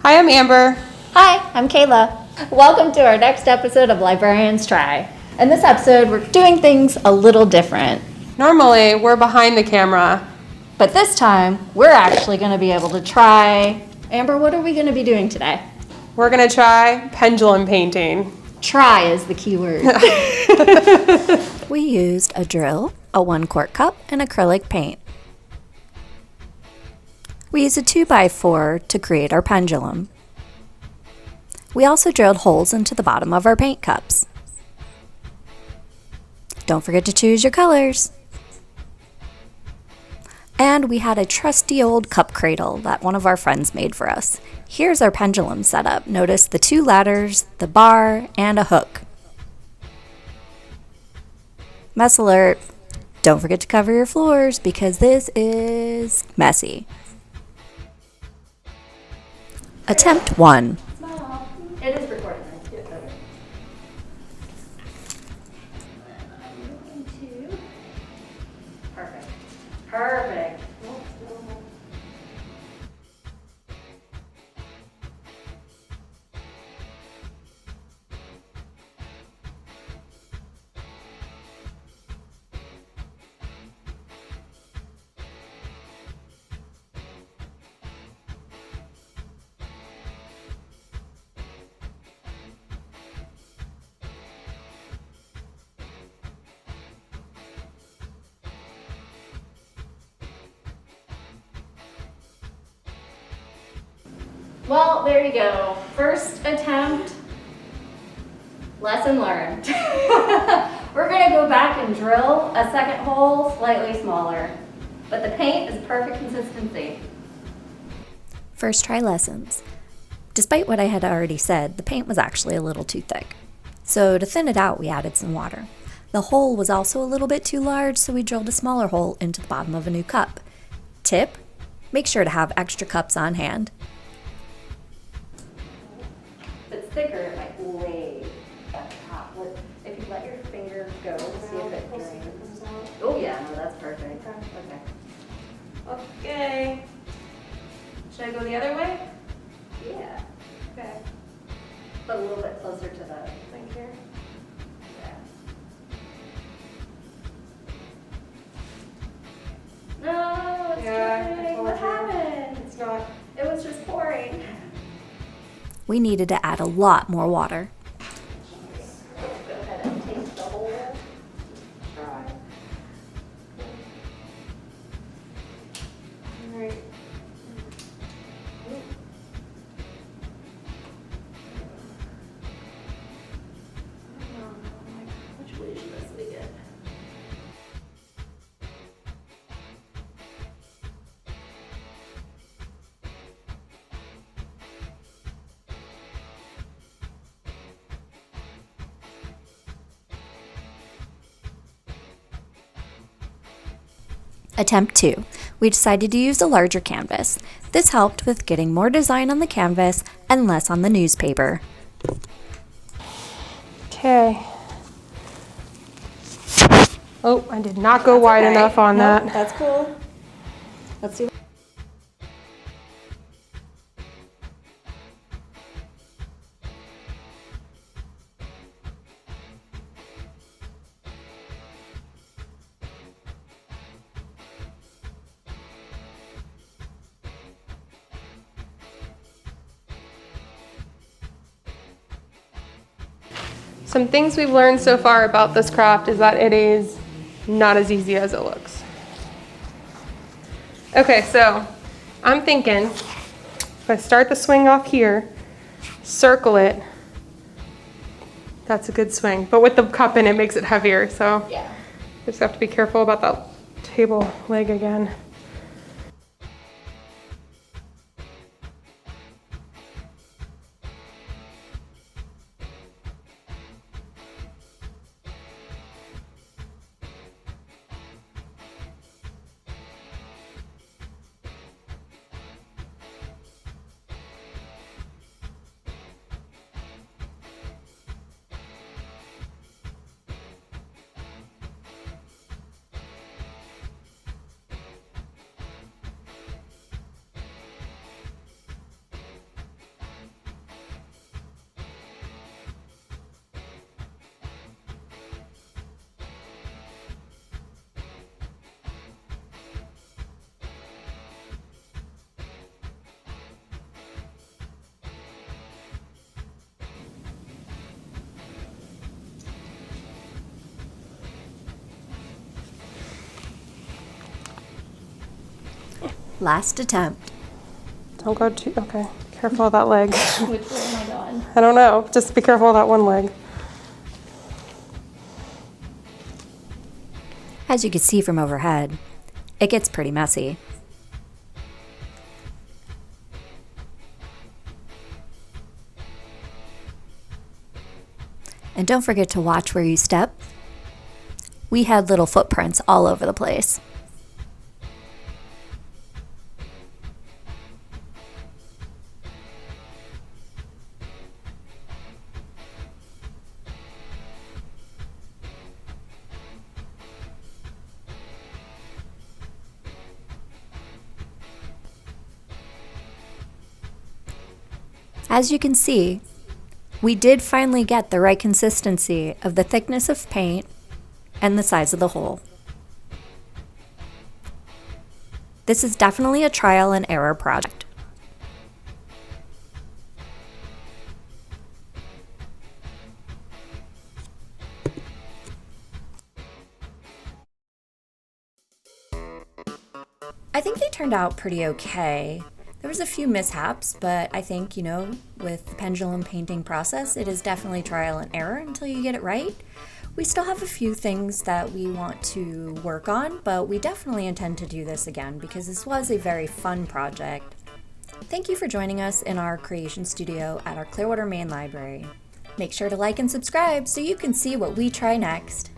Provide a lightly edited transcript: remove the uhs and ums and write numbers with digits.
Hi, I'm Amber. Hi, I'm Kayla. Welcome to our next episode of Librarians Try. In this episode, we're doing things a little different. Normally, we're behind the camera. But this time, we're actually going to be able to try... Amber, what are we going to be doing today? We're going to try pendulum painting. Try is the key word. We used a drill, a 1-quart cup, and acrylic paint. We used a 2x4 to create our pendulum. We also drilled holes into the bottom of our paint cups. Don't forget to choose your colors. And we had a trusty old cup cradle that one of our friends made for us. Here's our pendulum setup. Notice the 2 ladders, the bar, and a hook. Mess alert! Don't forget to cover your floors because this is messy. Attempt 1. It is recording. Perfect. Perfect. Well, there you go. First attempt, lesson learned. We're gonna go back and drill a second hole slightly smaller, but the paint is perfect consistency. First try lessons. Despite what I had already said, the paint was actually a little too thick. So to thin it out, we added some water. The hole was also a little bit too large, so we drilled a smaller hole into the bottom of a new cup. Tip: make sure to have extra cups on hand. If it's thicker, it might lay at the top. If you let your finger go, see if it drains. Oh yeah, no, that's perfect. Okay. Should I go the other way? Yeah. Okay. But a little bit closer to the thing here. Yeah. No, it's dripping. What happened? It's not. It was just pouring. We needed to add a lot more water. Go ahead and take the whole try. All right. Which way should this we get? Attempt 2. We decided to use a larger canvas. This helped with getting more design on the canvas and less on the newspaper. Okay. Oh, I did not go wide enough on that. That's cool. Let's see. Some things we've learned so far about this craft is that it is not as easy as it looks. Okay, so I'm thinking if I start the swing off here, circle it, that's a good swing. But with the cup in, it makes it heavier, so Yeah. just have to be careful about that table leg again. Last attempt. Don't go too, okay. Careful of that leg. Which way am I going? I don't know. Just be careful of that one leg. As you can see from overhead, it gets pretty messy. And don't forget to watch where you step. We had little footprints all over the place. As you can see, we did finally get the right consistency of the thickness of paint and the size of the hole. This is definitely a trial and error project. I think they turned out pretty okay. There was a few mishaps, but I think, with the pendulum painting process, it is definitely trial and error until you get it right. We still have a few things that we want to work on, but we definitely intend to do this again because this was a very fun project. Thank you for joining us in our creation studio at our Clearwater Main Library. Make sure to like and subscribe so you can see what we try next.